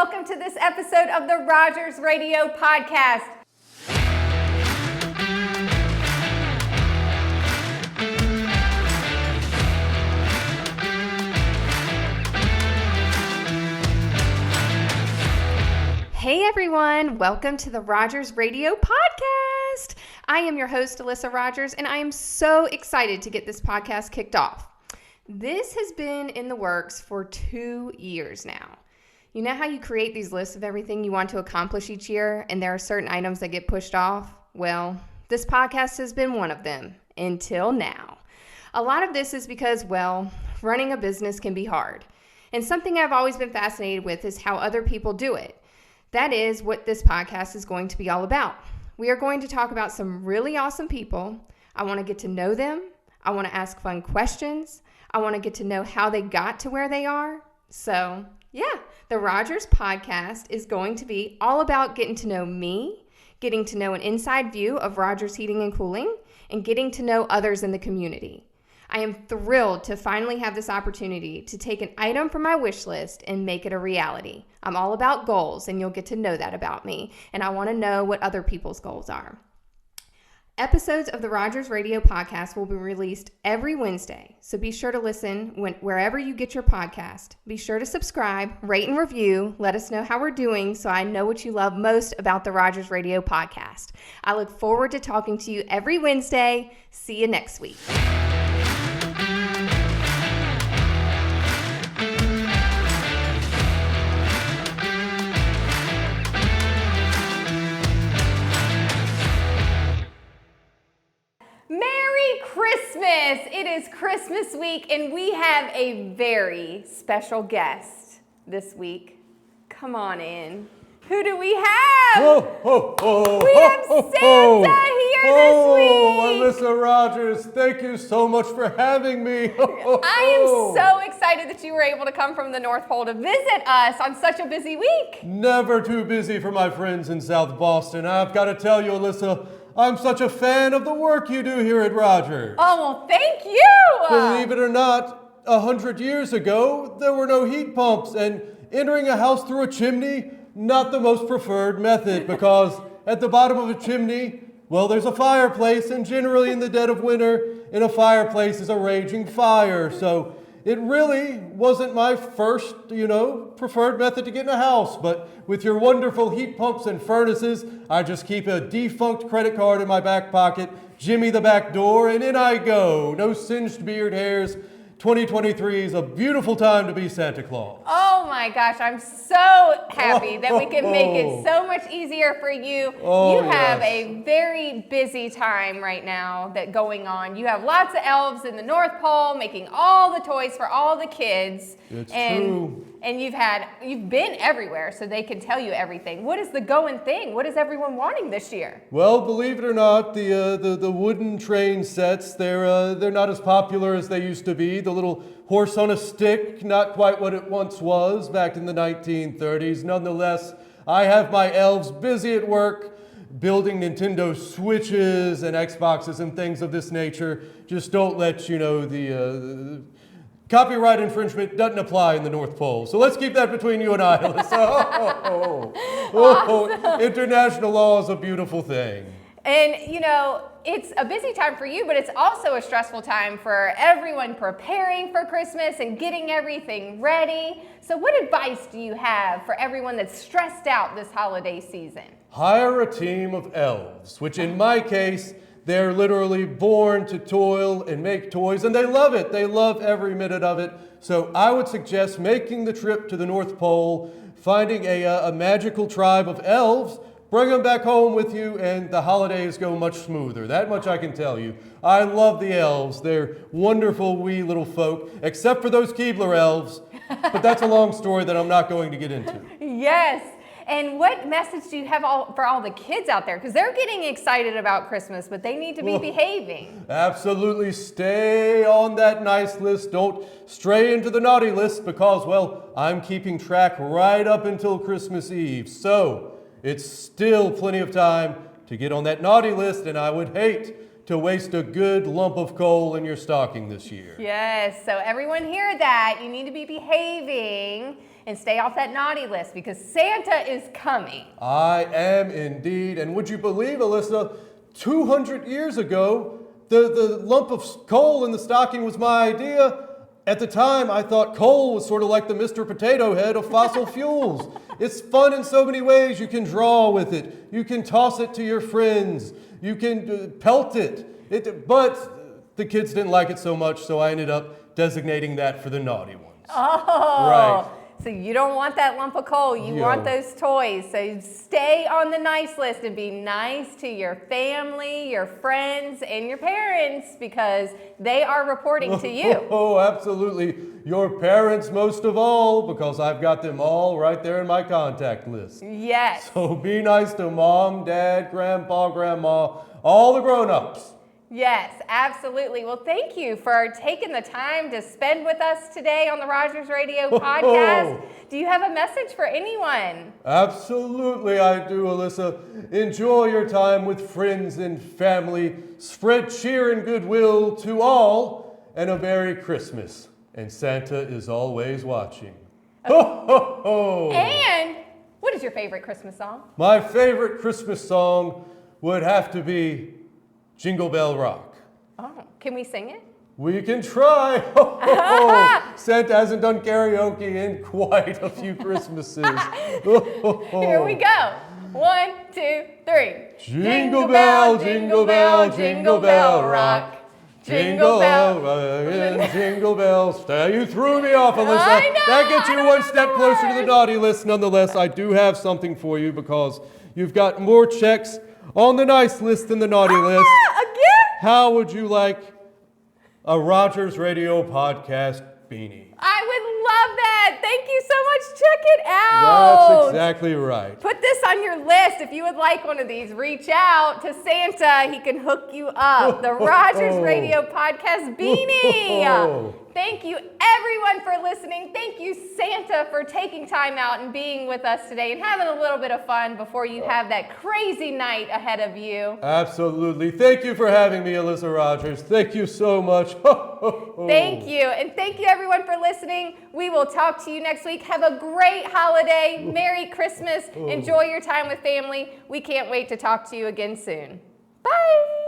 welcome to this episode of the Rogers Radio Podcast. Hey everyone, welcome to the Rogers Radio Podcast. I am your host, Alyssa Rogers, and I am so excited to get this podcast kicked off. This has been in the works for 2 years now. You know how you create these lists of everything you want to accomplish each year, and there are certain items that get pushed off? Well, this podcast has been one of them, until now. A lot of this is because, well, running a business can be hard. And something I've always been fascinated with is how other people do it. That is what this podcast is going to be all about. We are going to talk about some really awesome people. I want to get to know them. I want to ask fun questions. I want to get to know how they got to where they are. So, yeah, the Rogers Podcast is going to be all about getting to know me, getting to know an inside view of Rogers Heating and Cooling, and getting to know others in the community. I am thrilled to finally have this opportunity to take an item from my wish list and make it a reality. I'm all about goals, and you'll get to know that about me, and I want to know what other people's goals are. Episodes of the Rogers Radio Podcast will be released every Wednesday, so be sure to listen wherever you get your podcast. Be sure to subscribe, rate and review. Let us know how we're doing so I know what you love most about the Rogers Radio Podcast. I look forward to talking to you every Wednesday. See you next week. Merry Christmas! It is Christmas week, and we have a very special guest this week. Come on in. Who do we have? Ho, ho, ho, we have Santa here this week. Alyssa Rogers, thank you so much for having me. I am so excited that you were able to come from the North Pole to visit us on such a busy week. Never too busy for my friends in South Boston. I've got to tell you, Alyssa, I'm such a fan of the work you do here at Rogers. Oh, well, thank you. Believe it or not, 100 years ago, there were no heat pumps, and entering a house through a chimney, not the most preferred method, because at the bottom of a chimney, well, there's a fireplace, and generally in the dead of winter, in a fireplace is a raging fire. So it really wasn't my first, preferred method to get in a house. But with your wonderful heat pumps and furnaces, I just keep a defunct credit card in my back pocket, jimmy the back door, and in I go. No singed beard hairs. 2023 is a beautiful time to be Santa Claus. Oh my gosh, I'm so happy that we can make it so much easier for you. You have a very busy time right now going on. You have lots of elves in the North Pole making all the toys for all the kids. It's true. And you've been everywhere, so they can tell you everything. What is the going thing? What is everyone wanting this year? Well, believe it or not, the wooden train sets, they're not as popular as they used to be. The little horse on a stick, not quite what it once was back in the 1930s. Nonetheless, I have my elves busy at work building Nintendo Switches and Xboxes and things of this nature. Just don't let you know the copyright infringement doesn't apply in the North Pole. So let's keep that between you and I, Alyssa. Awesome. International law is a beautiful thing. And, it's a busy time for you, but it's also a stressful time for everyone preparing for Christmas and getting everything ready. So what advice do you have for everyone that's stressed out this holiday season? Hire a team of elves, which in my case, they're literally born to toil and make toys, and they love it. They love every minute of it. So I would suggest making the trip to the North Pole, finding a magical tribe of elves, bring them back home with you, and the holidays go much smoother. That much I can tell you. I love the elves. They're wonderful wee little folk, except for those Keebler elves. But that's a long story that I'm not going to get into. Yes. And what message do you have for all the kids out there? Because they're getting excited about Christmas, but they need to be behaving. Absolutely. Stay on that nice list. Don't stray into the naughty list because, well, I'm keeping track right up until Christmas Eve. So it's still plenty of time to get on that naughty list, and I would hate to waste a good lump of coal in your stocking this year. Yes, so everyone hear that. You need to be behaving and stay off that naughty list because Santa is coming. I am indeed. And would you believe, Alyssa, 200 years ago, the lump of coal in the stocking was my idea. At the time, I thought coal was sort of like the Mr. Potato Head of fossil fuels. It's fun in so many ways. You can draw with it. You can toss it to your friends. You can pelt it. But the kids didn't like it so much, so I ended up designating that for the naughty ones. Oh, right. So you don't want that lump of coal. You want those toys. So stay on the nice list and be nice to your family, your friends, and your parents because they are reporting to you. Oh, absolutely. Your parents most of all, because I've got them all right there in my contact list. Yes. So be nice to Mom, Dad, Grandpa, Grandma, all the grown-ups. Yes, absolutely. Well, thank you for taking the time to spend with us today on the Rogers Radio podcast. Do you have a message for anyone? Absolutely, I do, Alyssa. Enjoy your time with friends and family. Spread cheer and goodwill to all, and a Merry Christmas. And Santa is always watching. Ho, ho, ho! And what is your favorite Christmas song? My favorite Christmas song would have to be Jingle Bell Rock. Oh, can we sing it? We can try. Ho, ho, ho. Santa hasn't done karaoke in quite a few Christmases. Ho, ho, ho. Here we go. 1, 2, 3. Jingle bell, jingle bell, jingle bell rock. Jingle bell, and jingle bells. You threw me off, Alyssa. I know, That gets you one step closer to the words. naughty list. Nonetheless, I do have something for you because you've got more checks on the nice list than the naughty list. Again? How would you like a Rogers Radio podcast beanie? I would love that. Thank you so much. Check it out. That's exactly right. Put this on your list. If you would like one of these, reach out to Santa. He can hook you up. The Rogers Radio Podcast Beanie. Thank you, everyone, for listening. Thank you, Santa, for taking time out and being with us today and having a little bit of fun before you have that crazy night ahead of you. Absolutely. Thank you for having me, Alyssa Rogers. Thank you so much. Thank you. And thank you, everyone, for listening. We will talk to you next week. Have a great holiday. Merry Christmas. Enjoy your time with family. We can't wait to talk to you again soon. Bye.